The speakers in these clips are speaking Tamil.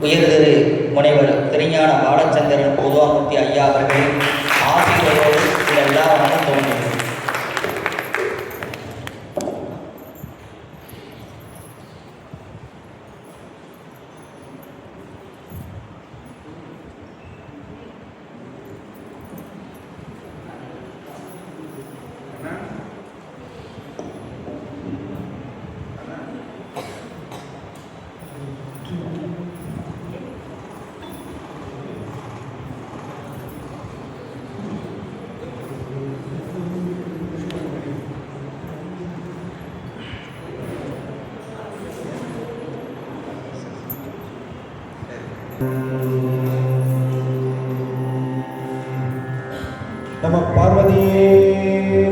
உயர்திரு முனைவர் திருஞான பாலச்சந்திரன் பொதுவாமூர்த்தி ஐயா அவர்களின் ஆசிரியரோடு இதெல்லாம் தோன்றும். நம பார்வதியே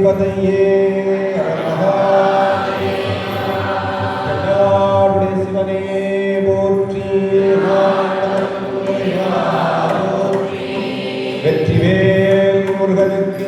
பதையே என்னாடுடைய சிவனே போற்றி வெற்றிவேல் முருகனுக்கு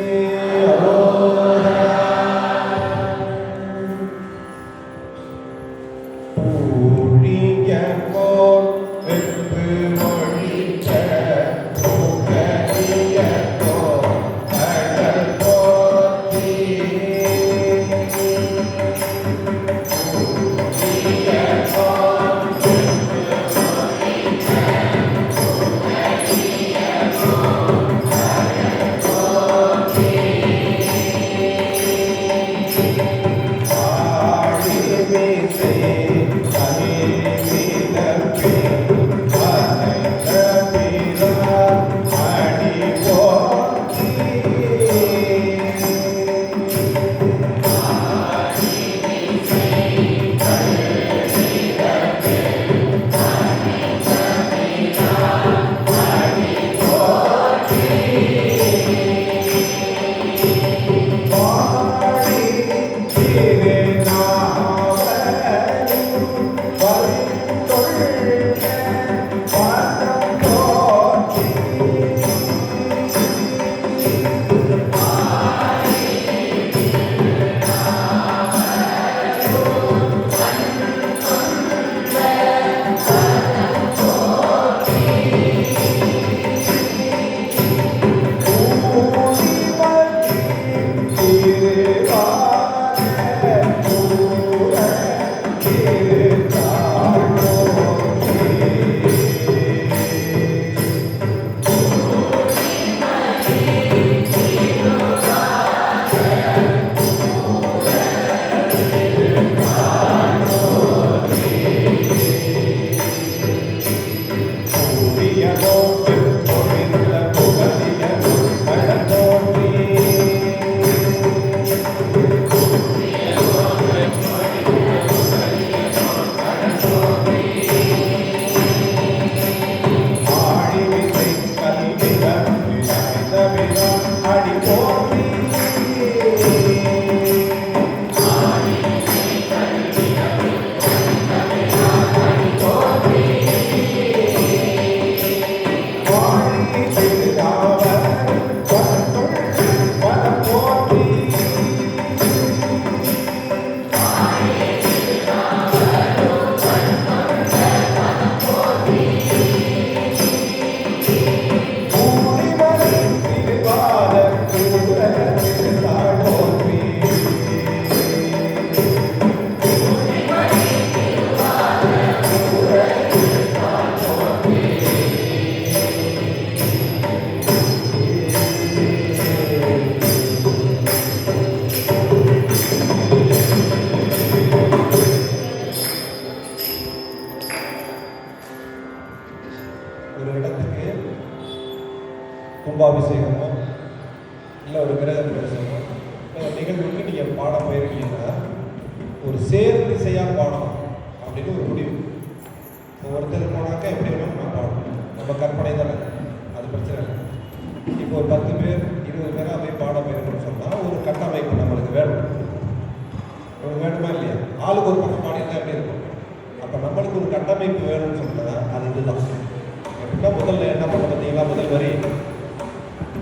கும்பாபிஷேகமோ இல்லை ஒரு கிரக பிரவேசமோ இல்லை ஒரு நிகழ்வுக்கு நீங்கள் பாட போயிருக்கீங்கன்னா ஒரு சேர்ந்து செய்யா பாடணும் அப்படின்னு ஒரு முடிவு. ஒருத்தர் போனாக்கா எப்படி வேணும் நான் பாடணும், நம்ம கற்பனை தானே, அது பிரச்சனை இல்லை. இப்போ ஒரு 10 பேர் 20 பேராக போய் பாட போயிருக்கணும்னு சொன்னால் ஒரு கட்டமைப்பு நம்மளுக்கு வேணும். உங்களுக்கு வேணுமா இல்லையா? ஆளுக்கு ஒரு பக்கம் பாடினா எப்படி இருக்கும்? அப்போ நம்மளுக்கு ஒரு கட்டமைப்பு வேணும்னு சொன்னால் அது இதுதான். எப்படின்னா முதல்ல என்ன பண்ண பார்த்தீங்களா, முதல் வரி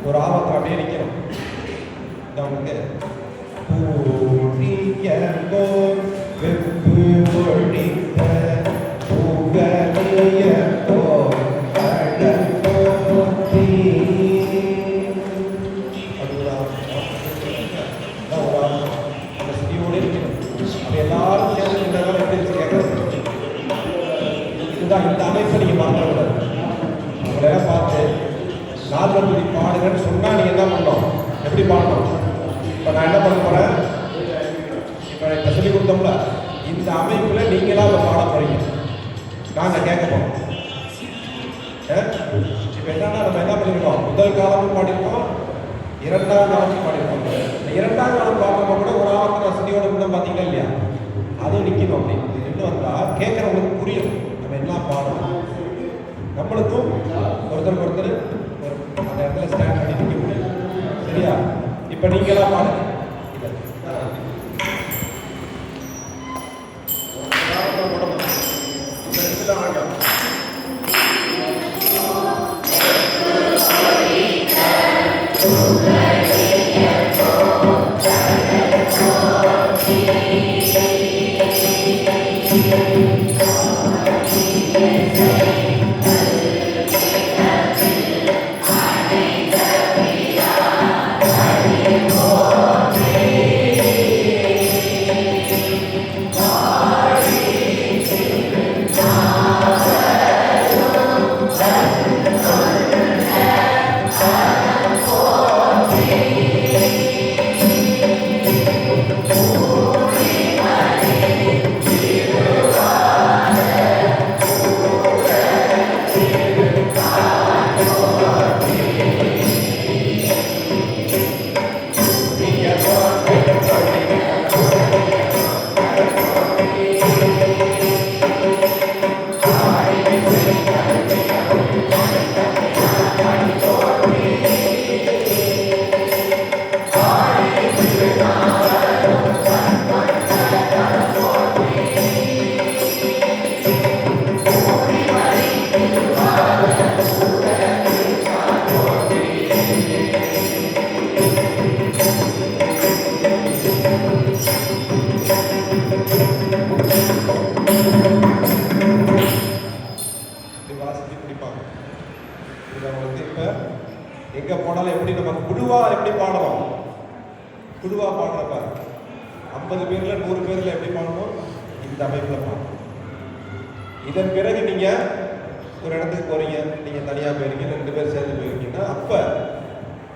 ஒரு ஆபத்தை அப்படியே நிற்கணும். நமக்கு வெப்பு ஒழித்த புகழிய இந்த அமைப்பை நீங்கள் பார்க்கக்கூடாது. உங்களெல்லாம் பார்த்து நாதபுரி பாடுங்கன்னு சொன்னால் நீங்கள் என்ன பண்ணணும், எப்படி பாடணும்? இப்போ நான் என்ன பண்ண போகிறேன், இப்போ சொல்லிக் கொடுத்தோம்ல, இந்த அமைப்பில் நீங்களாக இப்போ பாட போகிறீங்க, நாங்கள் கேட்க போகிறோம். இப்போ என்னன்னா நம்ம என்ன பண்ணியிருக்கோம், முதல் காலமும் பாடியிருக்கோம், இரண்டாவது காலமும் பாடியிருக்கோம். இந்த இரண்டாவது காலம் பார்க்குறப்ப கூட ஒரு ஆவணத்தை வசதியோட கூட பார்த்தீங்களா இல்லையா, அதுவும் நிற்கணும். அப்படி நின்று வந்தால் கேட்குறவங்களுக்கு புரியும் நம்ம என்ன பாடணும். நம்மளுக்கும் ஒருத்தருக்கு ஒருத்தர் ஒரு அந்த இடத்துல ஸ்டாண்ட் பண்ணி நிற்க முடியும். சரியா? இப்போ நீங்களாம் பாடுங்க. எங்க போனாலும் எப்படி நம்ம குழுவா எப்படி பாடணும், குழுவா பாடுறப்ப 50 பேர்ல 100 பேர்ல எப்படி பாடணும், இந்த அமைப்புல பாடணும். இதன் பிறகு நீங்க ஒரு இடத்துக்கு போறீங்க, நீங்க தனியா போயிருக்கீங்க, 2 பேர் சேர்ந்து போயிருக்கீங்கன்னா அப்ப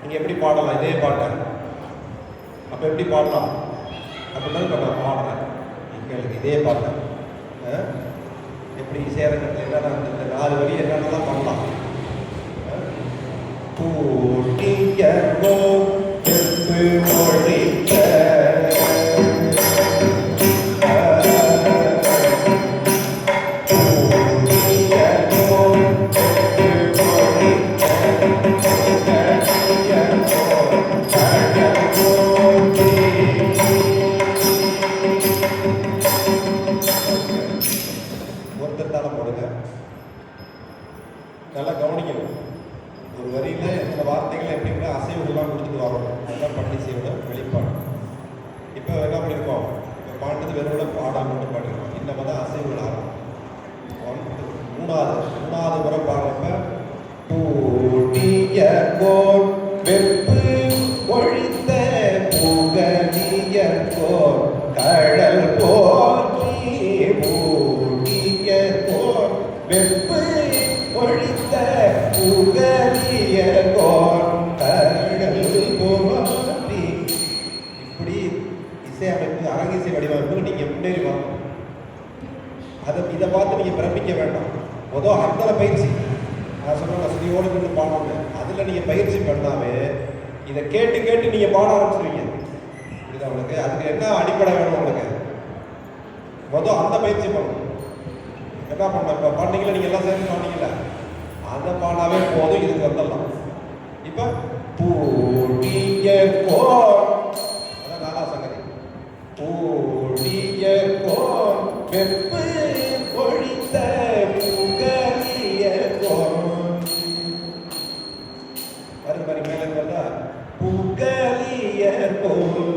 நீங்க எப்படி பாடலாம், இதே பாட்டை அப்ப எப்படி பாடலாம் அப்படின்னா இப்ப நான் பாடுறேன், எங்களுக்கு இதே பாட்டை எப்படி சேரங்கத்தில் என்னன்னா இந்த 4 வரி என்னென்னலாம் பண்ணலாம். கூட்டியோ வெப்பு ஒழித்த ஒருத்தர் போடுங்க. நல்லா கவனிக்கணும். ஒரு வரியில இந்த வார்த்தைகள் எப்படின்னா அசைவுகள்லாம் கொடுத்துட்டு வரணும். அதுதான் பண்ணி செய்யணும் வெளிப்பாடு. இப்போ என்ன பண்ணியிருக்கோம், இப்போ பாண்டது வெறும் பாடாம மட்டும் பாடிருக்கோம். இந்த மாதிரி தான் அசைவுகள் ஆகும். மூணாவது முறை பாடுறப்ப பூட்டிய கோர் வெப்பு ஒழித்த புகழிய கோர் கடல் போற்றி பூட்டிய கோர் வெப்பு ஒழித்த புகழிய கோர் கடல் போற்றி. இப்படி இசையமைப்பு அரங்கிசை வடிவமைப்பு நீங்க முன்னேறி வரணும். இதை பார்த்து நீங்க பிரமிக்க வேண்டாம். முதல் அர்த்தன பயிற்சி நான் சொன்ன வசதியோடு கொண்டு பாடணும். அதில் நீங்கள் பயிற்சி பண்ணாவே இதை கேட்டு கேட்டு நீங்கள் பாட ஆரம்பிச்சிருவீங்க. இது உங்களுக்கு அதுக்கு என்ன அடிப்படை வேணும் உங்களுக்கு? முதல் அந்த பயிற்சி பண்ணணும். என்ன பண்ண இப்போ பாண்டிங்களா நீங்கள் எல்லாம் சேர்ந்து பாண்டிங்களா அதை பாடாவே போதும். இதுக்கு வந்துடலாம். இப்போ பூடிய கோர் அதான் 4ஆம் சங்கதி. பூடிய கோர் வெப்பு ஒழித்த புகழிய கோர் மாதிரி மேலே வருதா புகழிய கோர்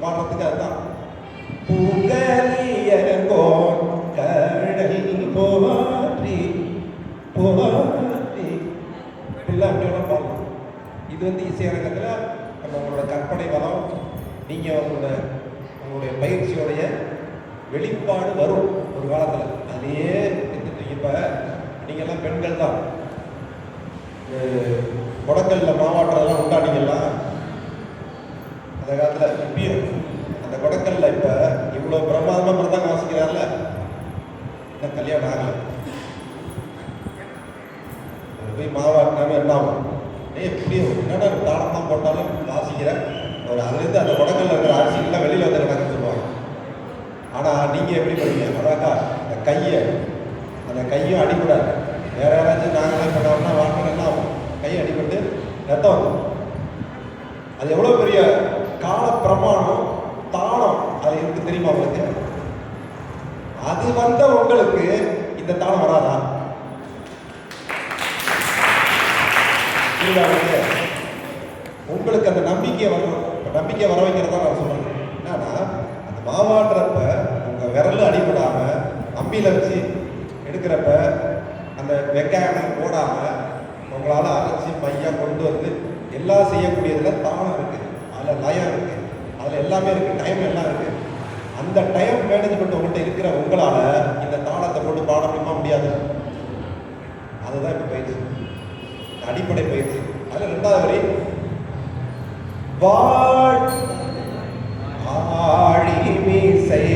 பாடுறதுக்கு அதுதான் புகழிய கோர் கடல் போற்றி போற்றி இப்படிலாம் அப்படியெல்லாம் பாடலாம். இது இசையரங்கத்தில் நம்ம உங்களோட கற்பனை வளம், நீங்கள் உங்களோட உங்களுடைய பயிற்சியோடைய வெளிப்பாடு வரும் ஒரு காலத்தில். அதுலேயே இப்போ நீங்கள்லாம் பெண்கள் தான் குடக்கல்ல மாவாட்டுறதெல்லாம் உண்டாடிங்கெல்லாம் அந்த காலத்தில். இப்பயும் அந்த குடக்கல்ல இப்போ இவ்வளோ பிரமாதமாக மிருதங்க வாசிக்கிறார்ல, இன்னும் கல்யாணம் ஆகலை. போய் மாவாட்டினாலும் என்ன ஆகும்? எப்படியும் என்னடா தாளம் தான் போட்டாலும் வாசிக்கிறேன் ஒரு அதுலேருந்து அந்த குடக்கல்ல இருக்கிற அரிசிகள்லாம் வெளியில் வந்து கிடக்குன்னு சொல்லுவாங்க. ஆனால் நீங்கள் எப்படி பண்ணுவீங்க? அதாக்கா அந்த கையும் அடிபடாது. வேற யாராச்சும் நாங்களே பண்ணோம்னா வாங்கினா கையை அடிபட்டு ரத்தம் வரும். அது எவ்வளோ பெரிய கால பிரமாணம் தாளம் அது இருக்கு தெரியுமா உங்களுக்கு? அது வந்த உங்களுக்கு இந்த தாளம் வராதா? உங்களுக்கு அந்த நம்பிக்கை வரணும். நம்பிக்கை வர வைக்கிறதா நான் சொல்றேன். என்னன்னா அந்த மாவாட்டுறப்ப உங்க விரல் அடிபடாம அம்பியில வச்சு எடுக்கிறப்ப அந்த வெங்காயம் போடாம உங்களால அரைச்சி மையா கொண்டு வந்து எல்லாம் செய்யக்கூடியதுல தாளம் இருக்கு, அதுல லயம் இருக்கு, அதுல எல்லாமே இருக்கு, டைம் எல்லாம் இருக்கு. அந்த டைம் மேனேஜ்மெண்ட் உங்கள்கிட்ட இருக்கிற உங்களால இந்த தாளத்தை போட்டு பாட முடியாது. அதுதான் இப்ப பயிற்சி, அடிப்படை பயிற்சி. அதுல ரெண்டாவது வரி ஆழி மீசை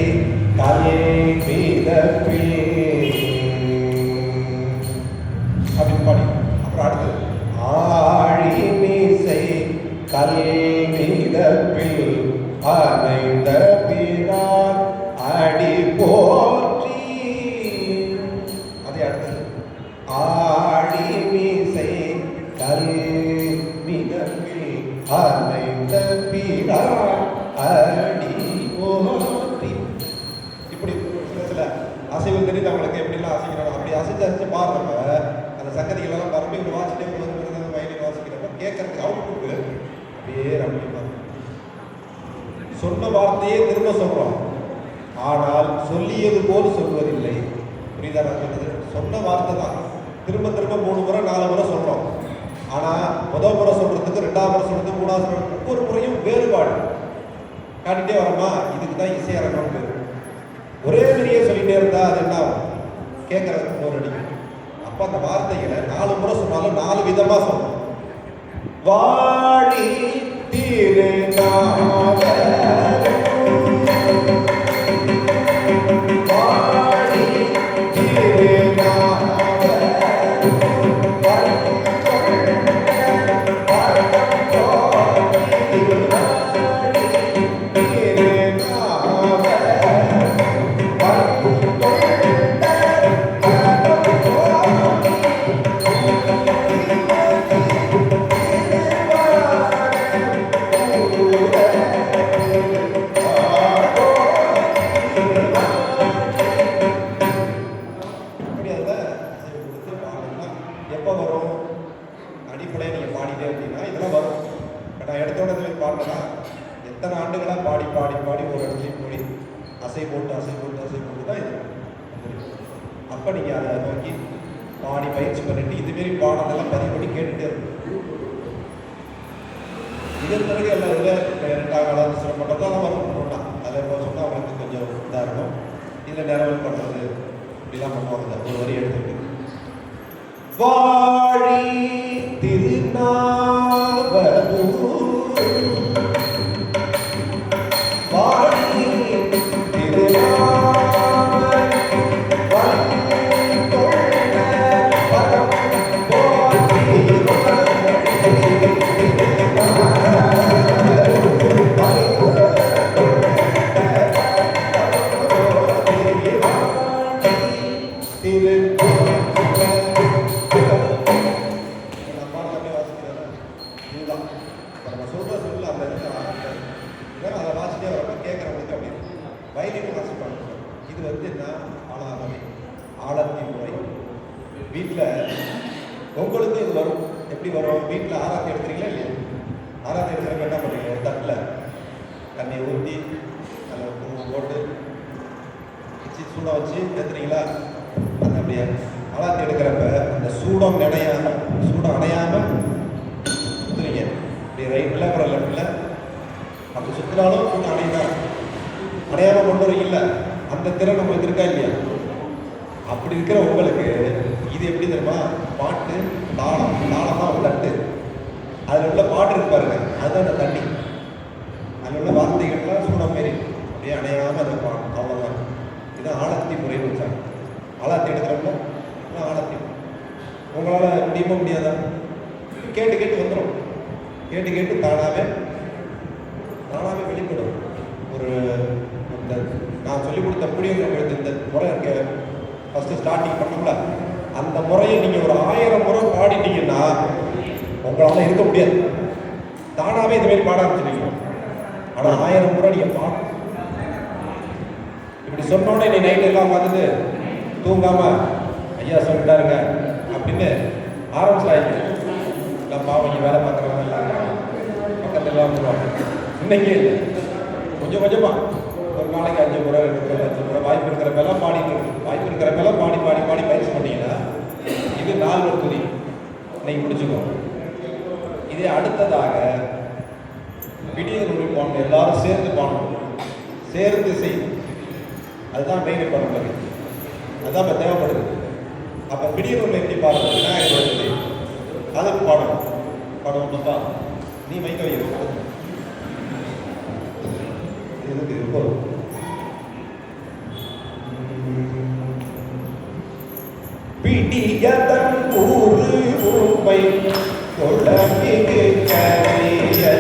கலே மீதப்பி அப்படின்னு பாடி. அப்புறம் அடுத்தது ஆழி மீசை கலே மீதப்பில் அமைந்த பிறார் அடி போற்றி. அதே அடுத்தது ஆழி மீசை கலே மீதப்பில் அமைந்த பிறார் அடி போற்றி. இப்படி சில அசைவு தெரிந்தவங்களுக்கு எப்படிலாம் அசைக்கிறாங்க. அப்படி அசைச்சு பாடுறப்ப அந்த சங்கதிகளெல்லாம் பரம்பி வாசிட்டே வயலின் வாசிக்கிறப்ப கேட்கறதுக்கு அவுட்புட்டு அப்படியே ரமிப்பாங்க. சொன்ன வார்த்தையே திரும்ப சொல்றோம், ஆனால் சொல்லியது போல் சொல்வதில்லை. புரியுதா நான் சொன்னது? சொன்ன வார்த்தை தான் திரும்ப திரும்ப 3 முறை 4 முறை சொல்றோம். ஆனா முதல் முறை சொல்றதுக்கு 2வது முறை சொல்றதுக்கு 3வது சொல்றதுக்கு ஒவ்வொரு முறையும் வேறுபாடு காட்டிட்டே வரோமா. இதுக்கு தான் இசையரங்கம் பேரு. ஒரே மாதிரியே சொல்லிட்டே இருந்தா அது என்ன ஆகும்? கேட்கறதுக்கு போர் அடிக்கும். அப்ப அந்த வார்த்தைகளை 4 முறை சொன்னாலும் 4 விதமா சொல்லணும். வாழி திருநாவ வாழி திருநாவ எப்போ வரும்? அடிப்படையை நீங்கள் பாடிட்டே அப்படின்னா இதெல்லாம் வரும். இப்போ நான் எடுத்தோட பாடினேன்னா எத்தனை ஆண்டுகளாக பாடி பாடி பாடி ஒரு இடத்துலையும் போய் அசை போட்டு தான் இது. அப்போ நீங்கள் அதை நோக்கி பாடி பயிற்சி பண்ணிட்டு இதுமாரி பாடத்தெல்லாம் பதிவு பண்ணி கேட்டுகிட்டே இருக்கும். இதன் பிறகு எல்லாம் இதில் 2ஆம் காலம் சில மட்டும் தான் வரும். அதில் சொன்னால் அவங்களுக்கு கொஞ்சம் இதாக இருக்கும். இதில் நிறவல் பண்ணுறது இப்படிலாம் பண்ணுவாங்க. ஒரு வரி எடுத்துக்கிட்டு வாழி திருநாவலூர் வாழி திருநாவலூர் வயலின் வாசிப்பாங்க. இது என்ன ஆளாகவே ஆழத்தி முறை. வீட்டில் உங்களுக்கு இது வரும். எப்படி வரும்? வீட்டில் ஆராத்தி எடுக்கிறீங்களா இல்லையா? ஆராத்தி எடுக்கிறப்ப என்ன பண்ணுறீங்க? ஒரு தட்டில் தண்ணியை ஊற்றி அதில் குங்குமம் போட்டு வச்சு சூடம் வச்சு ஏற்றுறீங்களா? அந்த அப்படியே ஆராத்தி எடுக்கிறப்ப அந்த சூடம் அணையாமல் சுற்றுறீங்க. இப்படி ரைட்டில் அப்புறம் லெஃப்டில் அப்படி சுற்றினாலும் சூடம் அணையதான். அடையாம கொண்டு வர இல்லை, அந்த திறன் உங்களுக்கு இருக்கா இல்லையா? அப்படி இருக்கிற உங்களுக்கு இது எப்படி தெரியுமா? பாட்டு தாளம், தாளம் தான் ஒரு தட்டு, அதில் உள்ள பாட்டு இருக்கு பாருங்க, அதுதான் அந்த தண்ணி. அதில் உள்ள வார்த்தைகள்லாம் சூடம் மாரி அப்படியே அணையாமல் அதை பாடும், அவ்வளோதான். இதுதான் ஆழத்தி முறைன்னு வச்சாங்க. ஆழத்தி எடுக்கிறப்போ ஆழத்தி உங்களால் முடியுமா முடியாதா? கேட்டு கேட்டு வந்துடும், கேட்டு கேட்டு தானாகவே வெளிப்படும். ஒரு இந்த நான் சொல்லிக் கொடுத்த புரியும் இந்த முறை இருக்க ஃபஸ்ட்டு ஸ்டார்டிங் பண்ணோம்ல, அந்த முறையை நீங்கள் ஒரு 1000 முறை பாடிட்டீங்கன்னா உங்களால் இருக்க முடியாது. தானாகவே இதுமாரி பாட ஆரம்பிச்சிருக்கீங்க. ஆனால் 1000 முறை நீங்கள் பாடணும். இப்படி சொன்னோடனே நீ நைட்டு எல்லாம் பார்த்துட்டு தூங்காமல் ஐயா சொல்லிட்டாருங்க அப்படின்னு ஆரம்பிச்சிடாங்க. இல்லை பாவங்க வேலை பார்க்குறவங்க எல்லாம் பக்கத்துல எல்லாம் சொல்லுவாங்க. இன்னைக்கே இல்லை, கொஞ்சம் கொஞ்சமாக ஒரு நாளைக்கு 5 முறை 2 முறை 10 முறை வாய்ப்பு இருக்கிறப்பெல்லாம் பாடிட்டு இருக்கு. வாய்ப்பு இருக்கிறப்பெல்லாம் பாடி பாடி பாடி பயிற்சி பண்ணிங்கன்னா இது 4 ஒரு துதி இன்னைக்கு முடிச்சுக்கோ. இதே அடுத்ததாக விடியல் நூல் பாடணும், எல்லாரும் சேர்ந்து பாடணும், சேர்ந்து செய்யணும். அதுதான் மெயின் பண்ணுறது, அதுதான் இப்போ தேவைப்படுது. அப்போ விடியல் நூல் எப்படி பாடணும்? விநாயகர் வருது அதுக்கு பாடணும். பாடணும்ப்பா நீ மைக்க வைக்க இதுக்கு இருக்கும். பிடியதன் ஊரு உண்மை கொள்ளமிகு கரியது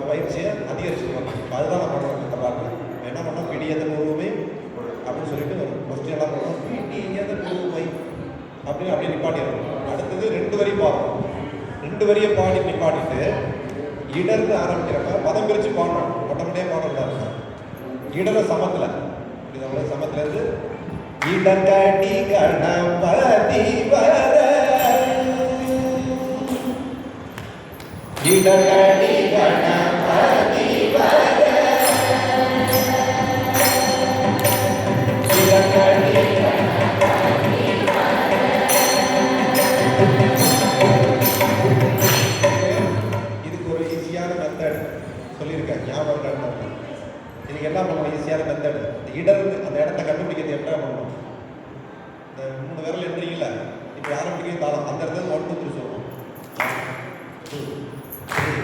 பயிற்சியை அதிகரிச்சுக்கணும். அதுதான் நான் பண்ணுறேன். பாருங்க என்ன பண்ணோம், பிடியதன் உருவமை அப்படின்னு சொல்லிட்டு ஃபஸ்ட்டு என்ன பண்ணோம், பிடியதன் உருவமை அப்படின்னு அப்படியே நிப்பாட்டிடணும். அடுத்தது 2 வரி பாடணும். 2 வரியை பாடி நிப்பாட்டிட்டு இடர்ந்து ஆரம்பிக்கிறப்ப பதம் பிரித்து பாடணும். மொட்டமட்டே பாடணும். இடர சமத்தில் இப்படி நம்மள சமத்துல இருந்து இடகடி கணபதி வர இடகடி கணபதி வர இடகடி கணபதி வர. இதுக்கு ஒரு ஈஸியான மெத்தட் சொல்லியிருக்கேன், ஞாபகம் இருக்கணும். இதுக்கு என்ன பண்ணணும், ஈஸியான மெத்தட். இடர் அந்த இடத்த கண்டுபிடிக்கிறது என்ன பண்ணணும், இந்த 3 விரல் எண்றீங்கல்ல, இப்போ ஆரம்பிக்கிறீங்க தாளம், அந்த இடத்துல 1 2 3 சொல்லணும். 2 3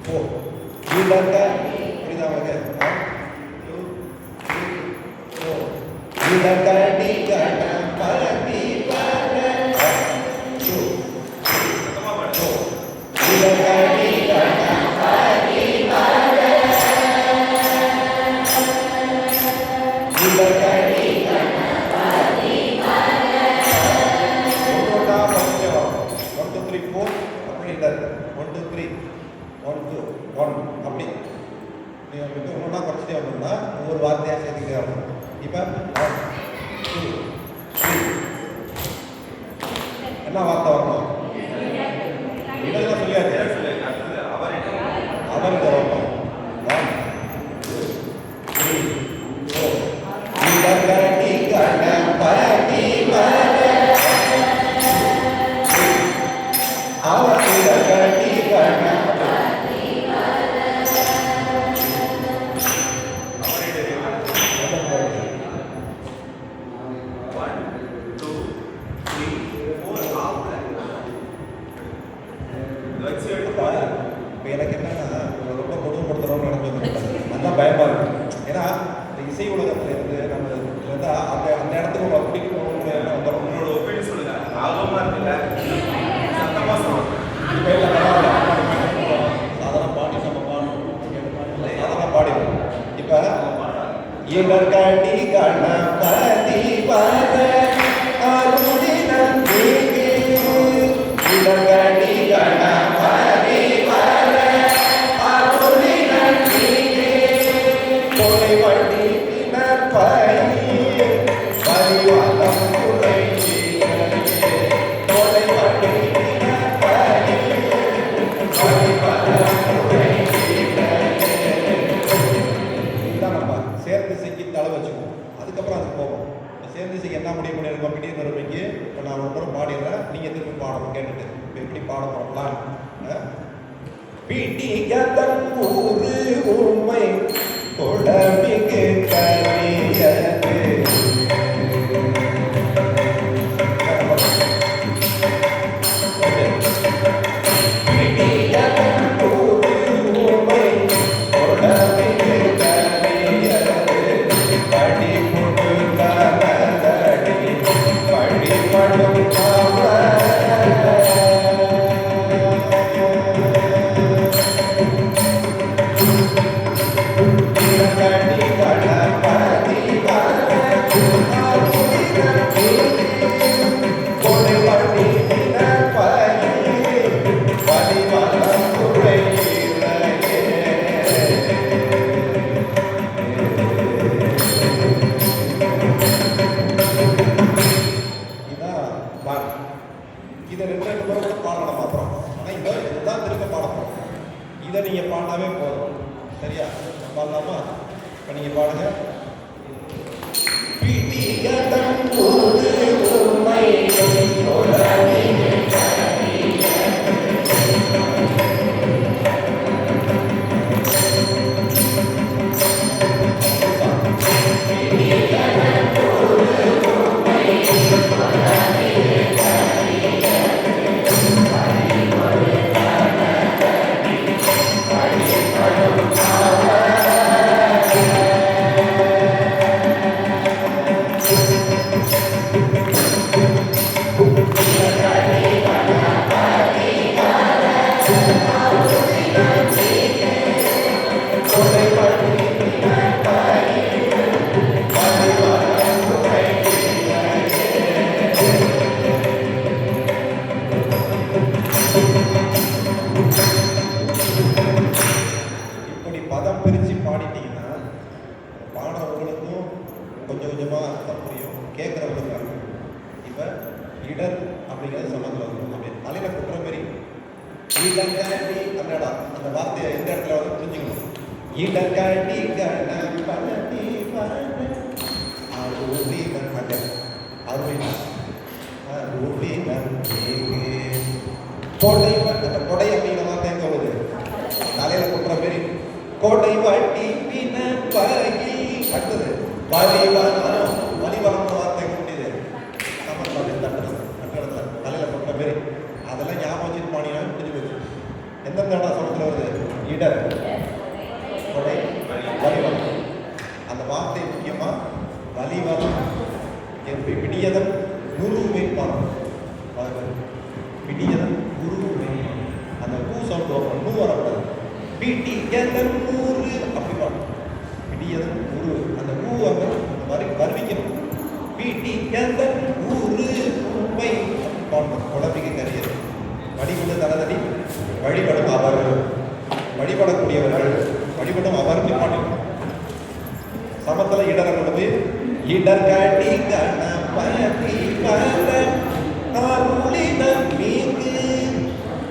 4 இடங்க புரியுதா உங்களுக்கு? 1 2 3 4 இடங்கடி கணபதி வர 2 3 4 இடங்கடி கணபதி வர இடங்கடி கணபதி வர. 1 2 3 4 அப்படி இல்லை, 1 2 3 1 2 1 அப்படி நீங்கள் வந்து ஒன்றா குறைச்சிட்டே வரணும்னா ஒவ்வொரு வார்த்தையாக சேர்த்துக்கிட்டே வரணும். இப்போ 1 2 3 என்ன வார்த்தை வரணும்? இதெல்லாம் சொல்லியாச்சு. அவருக்கு வரணும். 1 2 3 4 இடங்கடி கணபதி வர அவர் இடங்கடி கணபதி வர. இப்போ எனக்கு என்னன்னா ரொம்ப கொடுமைப்படுத்துறோம்னு நினைச்சு அதுதான் பயமா இருக்கு. ஏன்னா இந்த இசை உலகத்துல இருந்து நம்ம வந்து அந்த அந்த இடத்துக்கு நம்ம கூட்டிட்டு போகணும். உங்களோட ஒப்பீனியன் சொல்லுங்க. ஆர்வமா இருக்குல்ல, சத்தமா சொல்லுங்க. இப்போ இல்லை பரவாயில்ல, சாதாரண பாடி நம்ம பாடணும், சாதாரண பாடிடும். இப்போ இடர்கடி கணபதி பத அருளினம் நீங்கி இடர்கடி கணபதி பத அருளினம் நீங்கி கொலை வண்டி பிணப்பை பரிவாதம் குறைச்சி கொலை வண்டி பிணப்பை பரிவாதம் குறைச்சி இதுதான் நம்ம சேர்ந்து செய்ய தலை வச்சுக்குவோம். அதுக்கப்புறம் அதுக்கு போவோம். சேர்ந்து செய்ய என்ன முடிவு பண்ணியிருக்கோம் பிடி நிறுவனிக்கு. இப்போ நான் ஒரு முறை பாடிடுறேன், நீங்கள் திரும்பி பாடணும் கேட்டுட்டு. இப்போ எப்படி பாட போகலாம்? பிடிகதம் ஊரு உண்மை கொடமிகு கரியது பிடிகதம் ஊரு உண்மை கொடமிகு கரியது படி முடுகலதடி பழிபடும் இதை ரெண்டு முறை கூட பாடணும் அப்புறம். ஆனால் இதுதான் திரும்ப பாடணும். இதை நீங்கள் பாடினாவே போதும். சரியா? பாடலாமா? இப்போ நீங்கள் பாடுங்க. பிடிகதம் ஊரு உண்மை இப்படி பதம் பிரித்து பாடிட்டீங்கன்னா பாடுறவங்களுக்கும் கொஞ்சம் கொஞ்சமாக அர்த்தம் புரியும், கேட்குறவங்களுக்கு அர்த்தம். இப்போ இடர் அப்படிங்கிறது சம்மந்தம் வரும். அப்படி தலையில் குட்டுற மாரி இடர்காட்டி அந்த இடம், அந்த வார்த்தையை எந்த இடத்துல வந்து புரிஞ்சுக்கணும். இடர்காட்டி கணபதி கொடை அந்த கொடை அப்படிங்கிற வார்த்தை எங்க வருது? தலையில குட்டுற மாரி கொடை வட்டி பின பகி அடுத்தது வலிவலம். வலிவலம் வார்த்தை கொண்டிது நம்ம கட்டடத்துல தலையில குட்டுற மாரி அதெல்லாம் ஞாபகம் வச்சு பாடினா முடிஞ்சு போச்சு. எந்தெந்த இடம் சொல்றதுல வருது? இடர், கொடை, வலிவலம். அந்த வார்த்தை முக்கியமா வலிவலம். பிடியதன் குரு வைப்பான், பிடியதன் குரு வைப்பான். அந்த பூ சவுண்ட் வரும், நூ வரக்கூடாது. பிடியதன் குரு அப்படி பாடும். பிடியதன் குரு அந்த பூ வந்து அந்த மாதிரி வருவிக்கணும். பிடியதன் குரு உண்மை பாடணும். குழந்தைக்கு கரியது வடிகுண்டு தனதடி வழிபடும் அவர்கள், வழிபடக்கூடியவர்கள் வழிபடும் அவர்கள் பாடணும். சமத்துல இடரங்களது இடர்காட்டி கணபதி பத அருளினம் மீது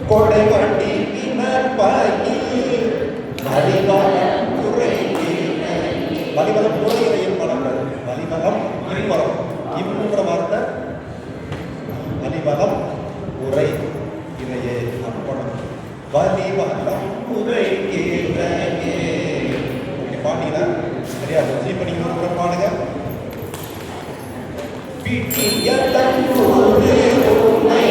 கொடை வண்டி பிணப்பை வலிவலம் குறையே. வலிவலம் குறையிலையும் படங்கள் வலிவலம் இவ்வரம் இம்முன்ற வார்த்தை வலிவலம் குறை இறையே அப்படம் வலிவலம் குறை பாட்டீங்கன்னா சரியா? இப்போ நீங்க ஒரு முறை பாடுங்க. பிடியதம் ஊரு உண்மை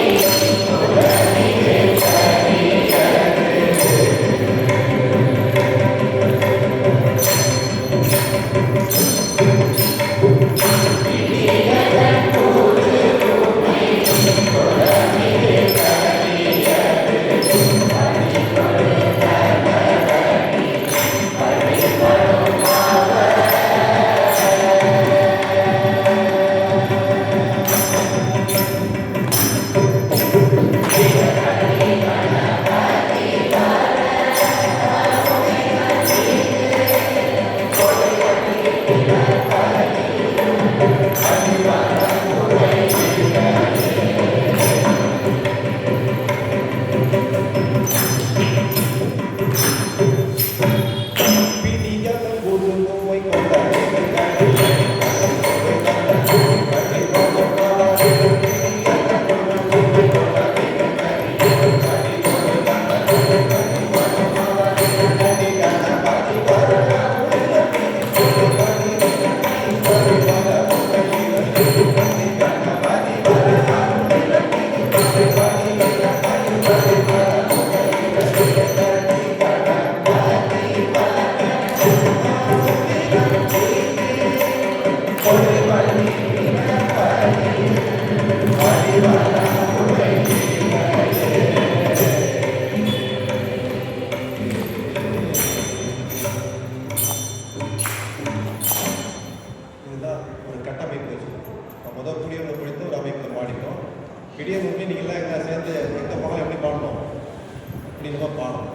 அப்படின்னு தான் பாடணும்.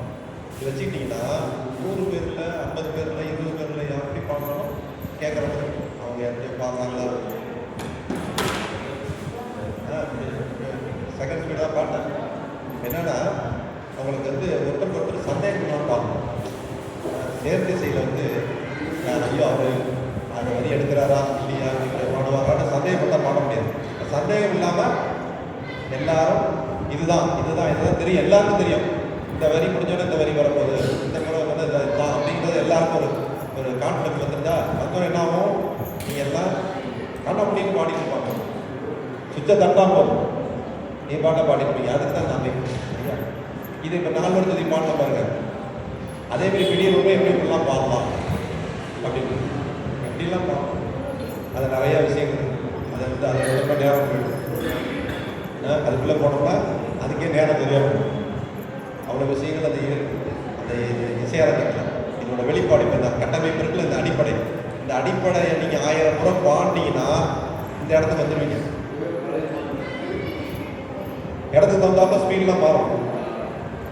இது வச்சுக்கிட்டிங்கன்னா 100 பேரில் 50 பேரில் 20 பேரில் எப்படி பாடணும் கேட்குறவங்க அவங்க யார்கிட்ட பாடுறாங்களா. செகண்ட் ஸ்பீடு தான் பாட்டேன். என்னென்னா அவங்களுக்கு வந்து ஒருத்தருக்கு ஒருத்தர் சந்தேகம்லாம் பார்க்கணும். சேர்த்திசையில் வந்து ஐயோ அவர் அந்த வரி எடுக்கிறாரா இல்லையா பாடுவாரான்னு சந்தேகப்பட்டால் பாட முடியாது. சந்தேகம் இல்லாமல் எல்லாரும் இதுதான் தெரியும், எல்லாருக்கும் தெரியும். இந்த வரி முடிஞ்சோடனே இந்த வரி வரப்போகுது, இந்த முறை வந்து இதுதான் அப்படிங்கிறது எல்லாருக்கும் ஒரு கான்ஃபிடன்ஸ் வந்துருந்தா மற்றவங்க என்ன ஆகும், நீங்கள் எல்லாம் கண்ண முடியும் பாடிட்டு இருப்பாங்க. சுவிட்சை தட்டா போதும் நீ பாட்டை பாடிருப்பீங்க. அதுக்கு தான் நான் ஐயா இது இப்போ 4 வருஷத்துக்கு பாடல பாருங்க. அதேமாதிரி பெரிய ரொம்ப எப்படிலாம் பாடலாம் அப்படின்னு எப்படிலாம் பாடலாம். அது நிறையா விஷயங்கள் அதை வந்து அதை ரொம்ப நேரம் போயிடும். அதுக்குள்ளே போனோம்னா அதுக்கே நேரம் தெரியாது. அவ்வளோ விஷயங்கள் அது அந்த இசையரங்கத்தில் இதோட வெளிப்பாடு இப்போ இந்த கட்டமைப்பு இருக்குல்ல, இந்த அடிப்படையை நீங்கள் 1000 முறை பாண்டிங்கன்னா இந்த இடத்துக்கு வந்துடுவீங்க. இடத்துக்கு தகுந்தாப்ப ஸ்பீட்லாம் மாறும்.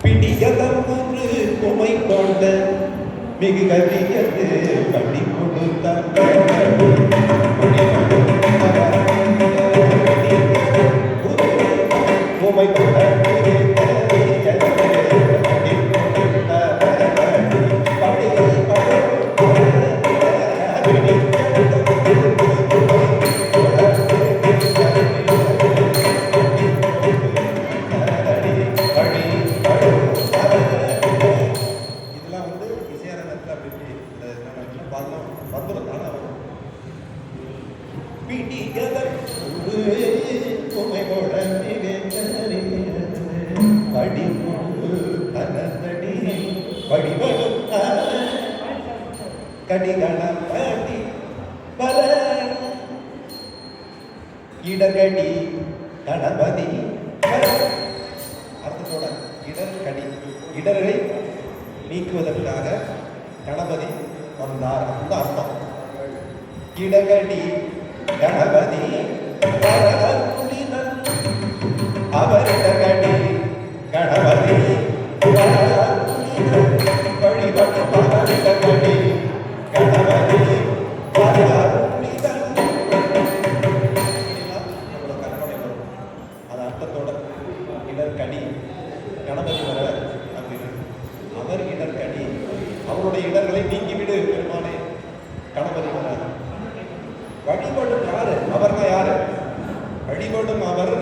பிடியதன் ஒன்று குமை கொண்ட மிகு கவியது படி கொடுத்த குமை கொண்ட இடர்கடி கணபதி அர்த்தத்தோட இடர்கடி இடர்களை நீக்குவதற்காக கணபதி வந்தார். அந்த அர்த்தம். இடர்கடி கணபதி அவர் இடர்கடி கணபதி வழிபட்டு இடர்கடி கணபதி இடர்கடி கணபதி வர அப்படின்னு அவர் இடர்கடி அவருடைய இடர்களை நீக்கிவிடு பெருமானே கணபதி வர. வழிபடும் யாரு? அவர்னா யாரு? வழிபடும் அவர்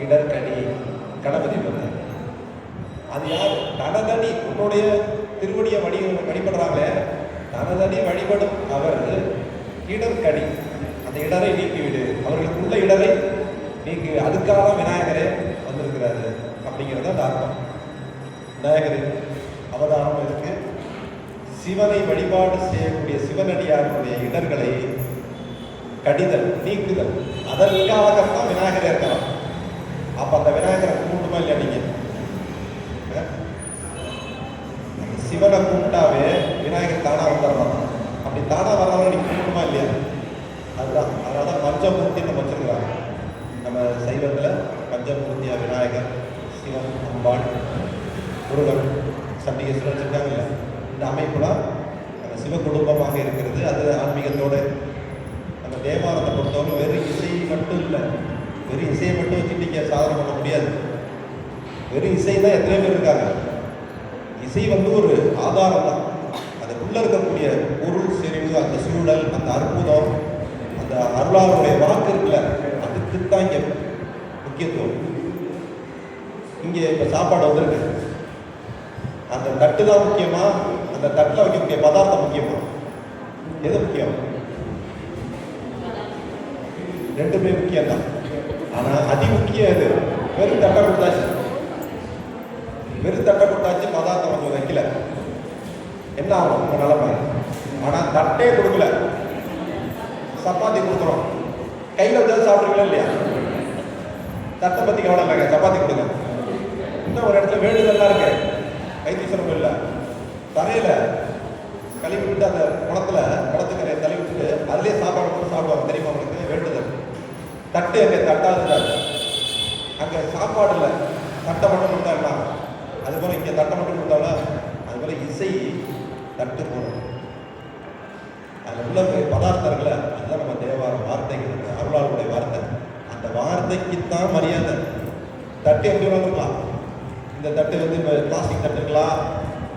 இடர்கடி கணபதி வர. அது யார்? தனதடி உன்னுடைய திருவடியை வழிபடுறாங்களே, தனதடி வழிபடும் அவர் இடர்கடி அந்த இடரை நீக்கிவிடு, அவர்களுக்கு உள்ள இடரை நீக்கு. அதுக்காக விநாயகரே வந்திருக்கிறாரு அப்படிங்கிறத அந்த அர்த்தம். விநாயகர் அவதாரம் இருக்கு. சிவனை வழிபாடு செய்யக்கூடிய சிவனடியாருடைய இடர்களை கடிதல் நீக்குதல், அதற்காகத்தான் விநாயகரே இருக்கலாம். அப்ப அந்த விநாயகரை கும்பிட்டுமா இல்லையா? நீங்க சிவனை கும்பிட்டாவே விநாயகர் தானா வந்துடலாம். அப்படி தானா வரவரை நீங்க கும்பிட்டுமா இல்லையா? அதுதான். அதனால பஞ்சமூர்த்தி நம்ம வச்சிருக்கிறாங்க. நம்ம சைவத்தில் பஞ்சமூர்த்தியா விநாயகர், சிவன், அம்பாள், முருகன், சண்டிகேஸ்வரர் வச்சிருக்காங்க இல்லை? இந்த அமைப்புலாம் நம்ம சிவ குடும்பமாக இருக்கிறது. அது ஆன்மீகத்தோடு நம்ம தேவாரத்தை பொறுத்தவரை வெறும் இசை மட்டும் இல்லை. வெறும் இசையை மட்டும் வச்சு நீங்கள் சாதனை பண்ண முடியாது. வெறும் இசை தான் எத்தனை பேர் இருக்காங்க. இசை வந்து ஒரு ஆதாரம் தான். அதுக்குள்ளே இருக்கக்கூடிய பொருள் செறிவு, அந்த சூழல், அந்த அற்புதம், அந்த அருளாளருடைய வாக்கு இருக்குல்ல, அதுக்குத்தான் இங்கே முக்கியத்துவம். இங்கே இப்போ சாப்பாடு வந்திருக்கு, அந்த தட்டு தான் முக்கியமா, அந்த தட்டில் வைக்கக்கூடிய பதார்த்தம் முக்கியமா? எது முக்கியம்? ரெண்டுமே முக்கியம் தான். ஆனால் அதி முக்கியம் எது? வெறும் தட்டை கொடுத்தாச்சு, வெறும் தட்டை கொடுத்தாச்சு, பதார்த்தம் கொஞ்சம் வைக்கல, என்ன ஆகும் உங்கள் நிலைமை? ஆனால் தட்டே கொடுக்கல, சப்பாத்தி கொடுக்குறோம், கையில் வச்சாலும் சாப்பிட்றீங்களா இல்லையா? தட்டை பற்றி கவலை இல்லைங்க, சப்பாத்தி கொடுங்க. இன்னும் ஒரு இடத்துல வேண்டுதல்லாம் இருக்கு, வைத்தீஸ்வரம் இல்லை, தரையில் கழுவி விட்டு அந்த குளத்துக்கரை தள்ளி விட்டுட்டு அதுலேயே சாப்பாடு போட்டு சாப்பிடுவாங்க. தெரியுமா உங்களுக்கு? வேண்டுதல். தட்டு அங்கே தட்டாது, அங்கே சாப்பாடு இல்லை, தட்டை மட்டும் கொடுத்தா என்ன? அதுபோல் இங்கே தட்டை மட்டும் கொடுத்தாங்களா அது போல இசை தட்டு போடணும். அதில் உள்ள பதார்த்தம் இருக்குல்ல அதுதான் நம்ம தேவார வார்த்தைகள், அருளாளுடைய வார்த்தை. அந்த வார்த்தைக்குத்தான் மரியாதை. தட்டு எப்படி இருக்கலாம், இந்த தட்டு வந்து இப்போ பிளாஸ்டிக் தட்டு இருக்கலாம்,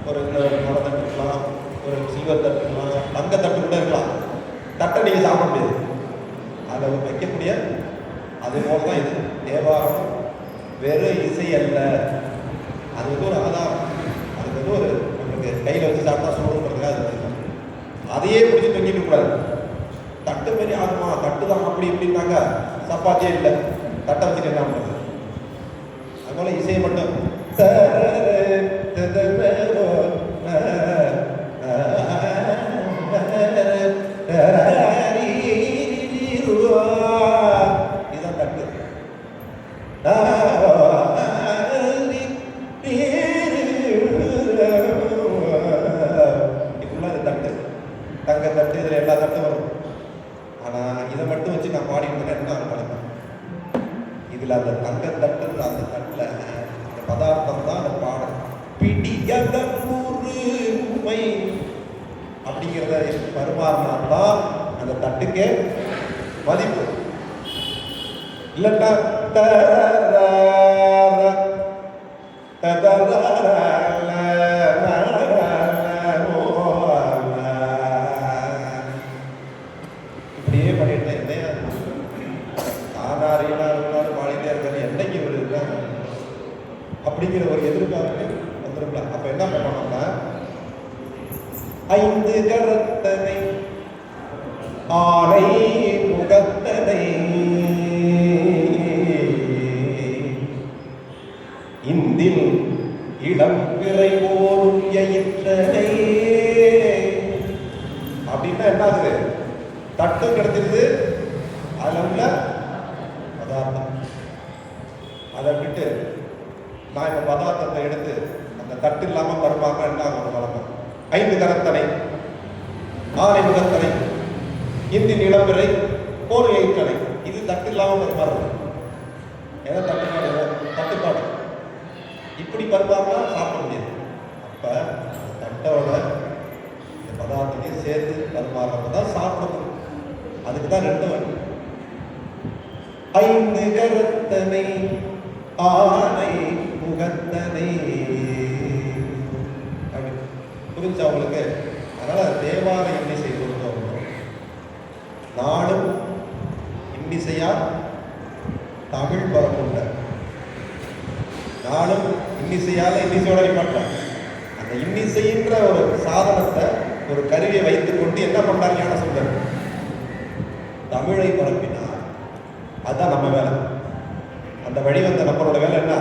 ஒரு மர தட்டு இருக்கலாம், ஒரு சில்வர் தட்டு இருக்கலாம், தங்க தட்டு கூட இருக்கலாம். தட்டை நீங்கள் சாப்பிட முடியாது, அதில் வைக்கக்கூடிய. அது போல தான் இது தேவாரம். வெறும் இசை அல்ல, அது வந்து ஒரு ஆதாரம். அதுக்கு வந்து ஒரு உங்களுக்கு கையில் வச்சு சாப்பிட்டா சூடுங்கிறதுக்காக அது வச்சுருக்கோம். அதையே பிடிச்சி தொங்கிட்டு கூடாது. தட்டு மாரி ஆகுமா, தட்டு தான் அப்படி இப்படின்னாங்க சப்பாத்தியே இல்லை, தட்டை வச்சுட்டு என்ன பண்ணுறது. அதுபோல் இசையை மட்டும் இதுதான் தட்டு. இப்படிலாம் இது தட்டு, தங்க தட்டு, இதில் எல்லா தட்டும் வரும். ஆனால் இதை மட்டும் வச்சு நான் பாடிட்டு என்ன பழக்கம். இதில் அந்த தங்க தட்டுன்ற அந்த தட்டில் அந்த பதார்த்தம் தான் அந்த பாடல். பிடியத உமை அப்படிங்கிறத பரிமாறினால்தான் அந்த தட்டுக்கே மதிப்பு. இல்லைன்னா இப்படியே பண்ணிட்டு என்னையா ஆனாரியா இருந்தாலும் பாடிட்டே இருக்காரு, என்னைக்கு வருது அப்படிங்கிற ஒரு எதிர்பார்ப்பு வந்துருக்கலாம். அப்ப என்ன பண்ணணும்னா, ஐந்து கரத்தனை ஆனை முகத்தனை இந்தில் இளம் பிறை போரும் எயிற்றனை அப்படின்னா என்ன ஆகுது, தட்டு கிடைச்சிருது, அதில் உள்ள பதார்த்தம். அதை விட்டு நான் இந்த பதார்த்தத்தை எடுத்து அந்த தட்டு இல்லாமல் பருமாக்க என்ன ஆகும் வழக்கம். ஐந்து கரத்தனை ஆனை முகத்தனை இந்தின் இளம்பிறை போர் எயிற்றனை, இது தட்டு இல்லாமல் பருமாறுறது. ஏன்னா தட்டுப்பாடு இப்படி பருமாறினா சாப்பிட முடியாது. அப்ப தட்டோட இந்த பதார்த்தத்தையும் சேர்த்து பருமாறுறப்ப தான் சாப்பிடணும். அதுக்கு தான் ரெண்டு வழி. ஐந்து கரத்தனை ஆனை முகத்தனை புரிஞ்சா உங்களுக்கு? அதனால தேவார இன்னிசை பொறுத்தவரை நாடும் இன்னிசையா தமிழ் பரப்புண்ட நாளும் இன்னிசையால இன்னிசையோட நிப்பாட்டாங்க. அந்த இன்னிசைன்ற ஒரு சாதனத்தை, ஒரு கருவியை வைத்துக் கொண்டு என்ன பண்றாங்க சொல்ற தமிழை பரப்பினார். அதுதான் நம்ம வேலை. அந்த வழி வந்த நம்மளோட வேலை என்ன,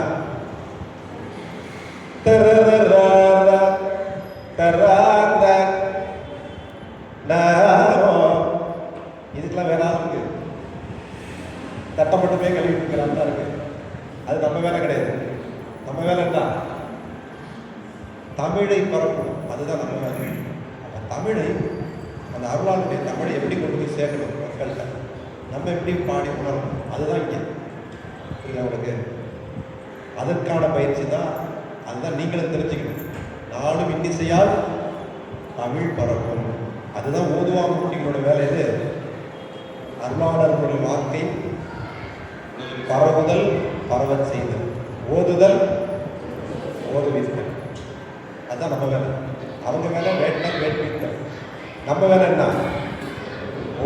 இதுக்கெல்லாம் வேற இருக்கு. தட்டை மட்டுமே கழுவி கொடுக்கிறான் தான் இருக்கு. அது நம்ம வேலை கிடையாது. நம்ம வேலை என்ன, தமிழை பரப்பணும். அதுதான் நம்ம வேலை. அந்த தமிழை, அந்த அருளாளுடைய தமிழை எப்படி கொண்டு போய் சேர்க்கணும் மக்கள்கிட்ட, நம்ம எப்படி பாடி உணரணும், அதுதான் இங்கே புரியுது அவங்களுக்கு. அதற்கான பயிற்சி தான். அதுதான் நீங்களும் தெரிஞ்சுக்கணும். நாளும் இன்னிசையால் தமிழ் பரப்பும். அதுதான் ஓதுவாங்குட்டிகளோட வேலை. இது அருளாளர்களுடைய வாக்கை பரவுதல், பரவச் செய்தல், ஓதுதல், ஓதுவித்தல். அதுதான் நம்ம வேலை. அவங்க வேலை வேட்டல், வேட்பித்தல். நம்ம வேலை என்ன,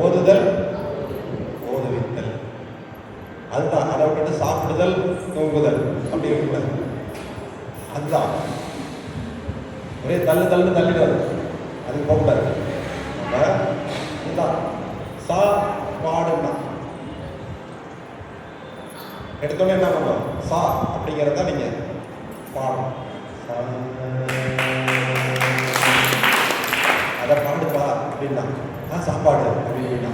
ஓதுதல், ஓதுவித்தல். அதுதான். அதை விட்டு சாப்பிடுதல், தூங்குதல் அப்படி இருக்கக்கூடாது. அதுதான் ஒரே தள்ளு தள்ளு தள்ளிடுவாரு, அதுக்கு போகக்கூடாது. இதுதான் சா பாடுன்னா எடுத்தோடனே என்ன பண்ணுவோம், சா அப்படிங்கிறத நீங்க பாடணும். அதை பாடுப்பா அப்படின்னா சாப்பாடு அப்படின்னா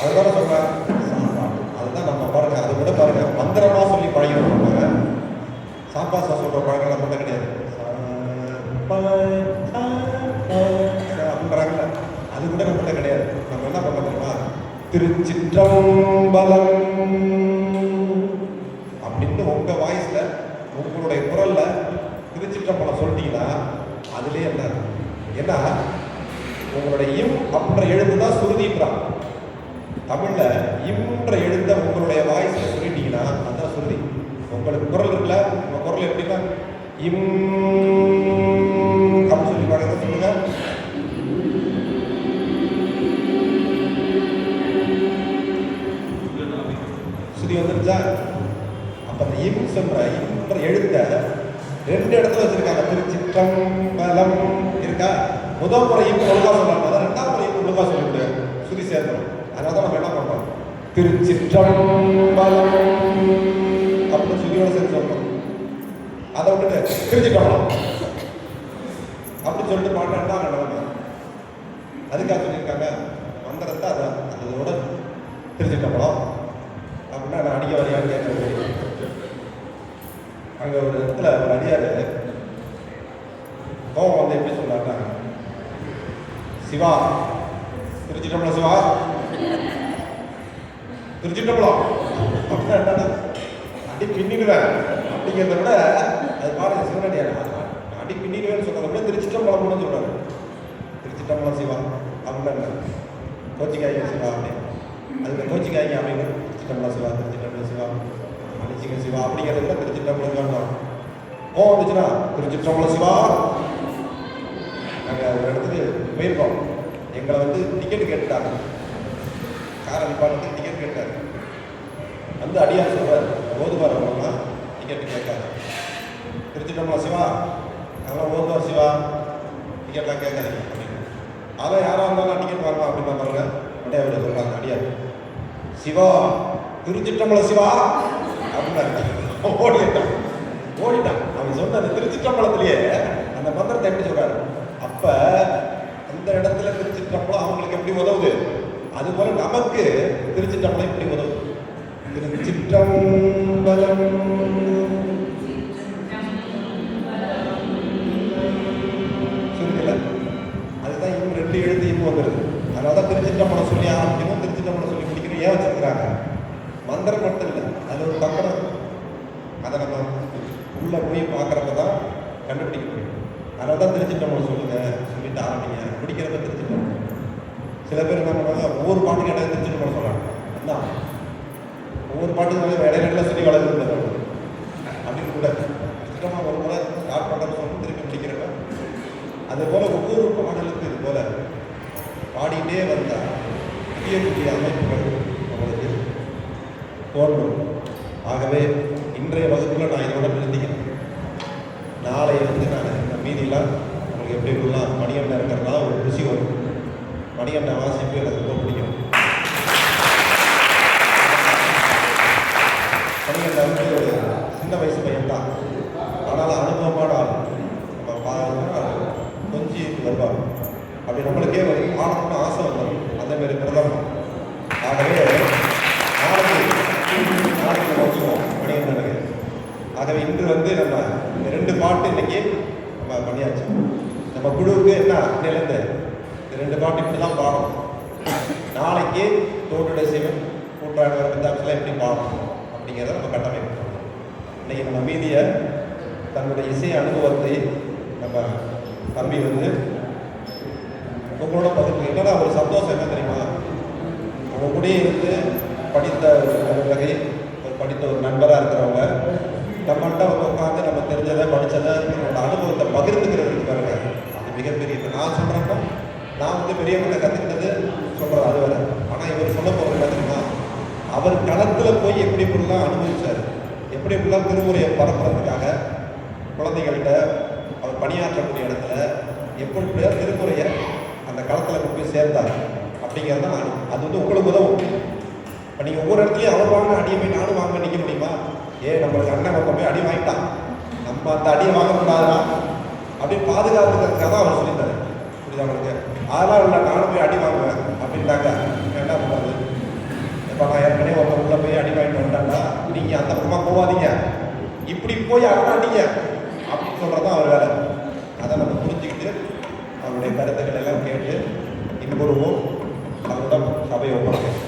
அதுதான் சொல்றேன், சாப்பாடு. அதுதான் நம்ம பாருங்க. அதை விட பாருங்க, மந்திரமா சொல்லி பழகிடுவாங்க. சாப்பாசா சொல்ற பழக்கம் மட்டும் கிடையாது. அப்படின்றாங்கல்ல, அது கூட நம்மகிட்ட கிடையாது. நம்ம என்ன பண்ண தெரியுமா, திருச்சிற்றம்பலம் அப்படின்னு உங்க வாய்ஸ்ல, உங்களுடைய குரல்ல திருச்சிற்றம்பலம் சொல்லிட்டீங்கன்னா அதுலேயே என்ன ஏன்னா உங்களுடைய இம் அப்படின்ற எழுத்து தான் சுருதின்றான். தமிழ்ல இம்ன்ற எழுத்த உங்களுடைய வாய்ஸ்ல சொல்லிட்டீங்கன்னா அதுதான் சுருதி. உங்களுக்கு குரல் இருக்குல்ல, உங்க குரல் எப்படின்னா இம் அப்படின்னு சொல்லி பாருங்க, சொல்லுங்க. சுருதி வந்துருச்சா? அப்ப அந்த இம் இம்ன்ற எழுத்த ரெண்டு இடத்துல வச்சிருக்காங்க. திருச்சிற்றம்பலம் இருக்கா? முதல் முறை இம் ஒழுங்கா சொல்றாங்க, அதான் ரெண்டாம் முறை ஒழுங்கா சொல்லிவிட்டு சுருதி சேர்க்கணும். அதனால தான் நம்ம என்ன பண்றோம், திருச்சிற்றம்பலம் அப்படின்னு சுதியோட சேர்த்து சொல்லணும். அதை விட்டுட்டு திருச்சிற்றம்பலம் அப்படி சொல்லிட்டு பாடினா நடக்கும். அதுக்காக சொல்லியிருக்காங்க மந்திரத்தை அதை அதோட திருச்சிற்றம்பலம் அப்படின்னா நான் அடிக்க வரையான்னு கேட்கறது. அங்கே ஒரு இடத்துல ஒரு அடியாரு கோவம் வந்து எப்படி சொன்னார்னா, சிவா திருச்சிற்றம்பலம், சிவா திருச்சிற்றம்பலம் அப்படின்னா என்னன்னா அடி பின்னிடுவேன் அப்படிங்கிறத விட அது பாருங்க சிவனடியார் அடி பின்னிடுவேன்னு சொன்னதை விட திருச்சிற்றம்பலம்னு சொல்றாரு. திருச்சிற்றம்பலம் சிவா அப்படின்னா கோச்சிக்காய்ங்க சிவா அப்படின்னு, அதுக்கு கோச்சிக்காய்ங்க அப்படின்னு திருச்சிற்றம்பலம் சிவா, திருச்சிற்றம்பலம் சிவா, மன்னிச்சிங்க சிவா அப்படிங்கிறத விட திருச்சிற்றம்பலம் தான். கோவம் வந்துச்சுன்னா திருச்சிற்றம்பலம் சிவா. நாங்கள் ஒரு இடத்துக்கு போயிருக்கோம், எங்களை வந்து டிக்கெட் கேட்டுட்டாங்க, காரை நிப்பாட்டு டிக்கெட் கேட்டாரு. வந்து அடியார் சொல்றாரு, ஓதுவார் வரணும்னா டிக்கெட்டு கேட்காது. திருச்சிட்டம்பலம் சிவா, அதெல்லாம் ஓதுவார் சிவா, டிக்கெட்லாம் கேட்காது அப்படின்னு. அதான் யாராக இருந்தாலும் டிக்கெட் வாங்கலாம் அப்படின்னு பாருங்க. உடனே அவர் சொல்றாங்க அடியார், சிவா திருச்சிட்டம்பலம் சிவா அப்படின்னு ஓடிட்டான். அவன் சொன்ன அந்த திருச்சிட்டம்பலத்திலேயே அந்த மந்திரத்தை எப்படி சொல்றாரு. அப்ப அந்த இடத்துல திருச்சிட்டம்பலம் அவங்களுக்கு எப்படி உதவுது, அதுபோல நமக்கு திருச்சிற்றம்பலம் இப்படி உதவும். திருச்சிற்றம்பலம் சொல்லுங்கல்ல, அதுதான் இன்னும் ரெண்டு எழுத்து இன்னும் வந்துருது. அதனாலதான் திருச்சிற்றம்பலம் சொல்லி ஆரம்பிக்கணும், திருச்சிற்றம்பலம் சொல்லி முடிக்கணும். ஏன் வச்சிருக்கிறாங்க? மந்திரம் மட்டும் இல்லை, அது ஒரு பக்கம். அதை நம்ம உள்ள போய் பார்க்கறப்ப தான் கண்டுபிடிக்க முடியும். அதனால தான் திருச்சிற்றம்பலம் சொல்லுங்க சொல்லிட்டு ஆரம்பிங்க, பிடிக்கிறப்ப திருச்சிற்றம்பலம். சில பேர் என்ன பண்ணுவாங்க, ஒவ்வொரு பாட்டுக்கு இடையில திருச்சிற்றம்பலம் சொல்றாங்க. அதான் ஒவ்வொரு பாட்டுக்கு இடையில சொல்லி வளர்க்குறது அப்படின்னு கூட திருச்சிற்றம்பலம் ஒரு முறை ஸ்டார்ட் பண்ணுறது சொல்லி திருப்பி பிடிக்கிறப்ப அதே போல ஒவ்வொரு பாடலுக்கும் இது போல பாடிட்டே வந்தால் புதிய புதிய அமைப்புகள் நம்மளுக்கு தோன்றும். ஆகவே இன்றைய வகுப்புல நான் இதோட நிறுத்திக்கிறேன். நாளை வந்து நான் இந்த மீதியெல்லாம் உங்களுக்கு எப்படி இப்படிலாம் மணியண்ணன் இருக்கிறதுனால ஒரு ருசி வரும். மணியண்ணன் வாசிப்பு எனக்கு ரொம்ப பிடிக்கும். மணியண்ணன் வந்து ஒரு சின்ன வயசு பையன் தான், ஆனால் அனுபவமான ஆள். நம்ம கொஞ்சம் வருவாங்க, அப்படி நம்மளுக்கே ஒரு பாடணும்னு ஆசை வந்தோம். அந்த மாரி பிரதமம். ஆகவே நாளைக்கு வச்சுவோம் மணியண்ணனுக்கு. ஆகவே இன்று வந்து நம்ம இந்த ரெண்டு பாட்டு இன்னைக்கு நம்ம பண்ணியாச்சு. நம்ம குழுவுக்கு என்ன நிலந்து இந்த ரெண்டு பாட்டு இப்படி தான் பாடணும். நாளைக்கு தோட்டுடைய சிவன் கூட்டாளர் பித்தாட்சியில் எப்படி பாடணும் அப்படிங்கிறத நம்ம கட்டமைப்பு. இன்னைக்கு நம்ம மீதிய தன்னுடைய இசை அனுபவத்தை நம்ம தம்பி வந்து உங்களோட பகிர்ந்து. என்னன்னா ஒரு சந்தோஷம் என்ன தெரியுமா, உங்க கூடயே இருந்து படித்த ஒரு வகை படித்த ஒரு நண்பராக இருக்கிறவங்க நம்மள்கிட்ட வந்து உட்காந்து நம்ம தெரிஞ்சதை படித்ததை நம்மளோட அனுபவத்தை பகிர்ந்துக்கிறதுக்கு பாருங்க, அது மிகப்பெரிய. நான் சொல்கிறப்போ நான் வந்து பெரியவங்களை கற்றுக்கிட்டது சொல்கிறேன், அது வேறு. ஆனால் இவர் சொல்ல போகிறது என்ன தெரியுமா, அவர் களத்தில் போய் எப்படி இப்படிலாம் அனுபவிச்சார், எப்படி இப்படிலாம் திருமுறையை பரப்புறதுக்காக குழந்தைகள்கிட்ட அவர் பணியாற்றக்கூடிய இடத்துல எப்படி இப்படியா திருமுறையை அந்த களத்தில் கொண்டு போய் சேர்ந்தார் அப்படிங்கிறது தான் அது வந்து உங்களுக்கு உதவும். இப்போ நீங்கள் ஒவ்வொரு இடத்துலையும் அவர் வாங்க அடியை போய் நானும் வாங்க நிற்க முடியுமா? நம்மளுக்கு அண்ணன் பக்கம் போய் அடி வாங்கிட்டான், நம்ம அந்த அடியை வாங்கக்கூடாதா அப்படின்னு பாதுகாப்புக்காக தான் அவர் சொல்லித்தாரு. புரியுதா உங்களுக்கு? அதெல்லாம் இல்லை, நானும் போய் அடி வாங்குவேன் அப்படின்ட்டாங்க. என்ன பண்ணுறது? இப்போ நான் ஏற்கனவே ஒருத்தர் உள்ள போய் அடி வாங்கிட்டு வந்துட்டாண்டா, நீங்கள் அந்த பக்கமாக போகாதீங்க, இப்படி போய் அட்டாண்டீங்க அப்படின்னு சொல்கிறது தான் அவர் வேலை. அதை நம்ம புரிஞ்சுக்கிட்டு அவருடைய கருத்துக்கள் எல்லாம் கேட்டு இன்னும் அவருடன் சபையை ஒப்படைக்கும்.